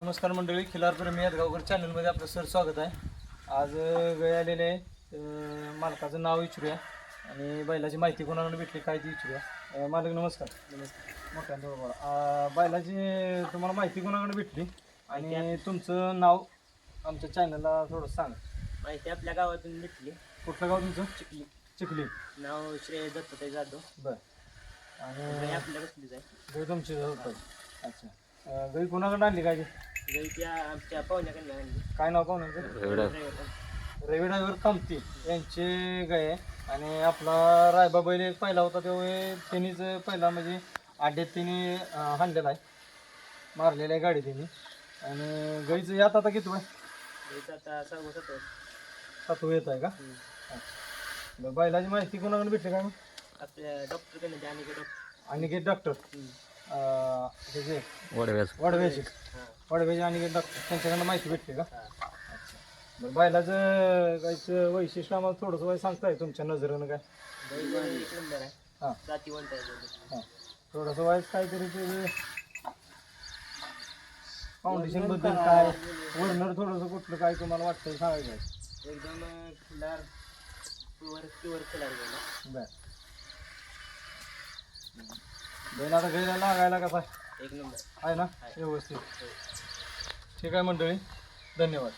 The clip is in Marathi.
नमस्कार मंडळी, खिलार प्रेमी यादगावकर चॅनलमध्ये आपलं सर स्वागत आहे. आज गळे आलेले आहे. मालकाचं नाव विचारूया आणि बैलाची माहिती कोणाकडून भेटली काय ती विचारूया. मालक नमस्कार. नमस्कार. मोठ्या बैलाची तुम्हाला माहिती कोणाकडून भेटली आणि तुमचं नाव आमच्या चॅनलला थोडं सांगा. माहिती आपल्या गावातून भेटली. कुठलं गाव तुमचं? चिखली. चिखली. नाव श्रेय दत्तात्रय जाधव. बरं. आणि आपल्या बसलीच आहे. गई तुमची होतं. अच्छा. गई कोणाकडे आणली काय? गाई त्या आमच्या पाहुण्याकडे आणली. काय नाव पाहुण्याचं? रवी ड्रायव्हर कामती यांचे गाय आहे. आणि आपला रायबा बैल एक पहिला होता तेव्हा त्यांनीच पहिला म्हणजे आड्यात त्यांनी हाणलेला आहे, मारलेला आहे गाडी त्यांनी. आणि गाईचं यात आता किती आहे? गाईचं आता 6-7 सातवं येत आहे का? अच्छा. बैलाची माहिती कोणाकडे भेटली काय मग? आपल्या डॉक्टरकडे द्या आणि अनिकेत डॉक्टर त्याचे वडव्याचे अनिकेत डॉक्टर त्यांच्याकडनं माहिती भेटली का? अच्छा. बरं, बैलाचं गायचं वैशिष्ट्य आम्हाला थोडंसं वय सांगताय तुमच्या नजरेनं काय? एक नंबर आहे. हां जाती वंत आहे. हां थोडंसं वाईट काहीतरी ते फाउंडेशन बद्दल काय वरनर थोडंसं कुठलं काय तुम्हाला वाटतं सांगायचं आहे? एकदम खिलार प्युअर खिलार गेला. बरं. बैल आता घ्यायला लागायला कसा एक नंबर आहे ना? व्यवस्थित. ठीक आहे मंडळी, धन्यवाद.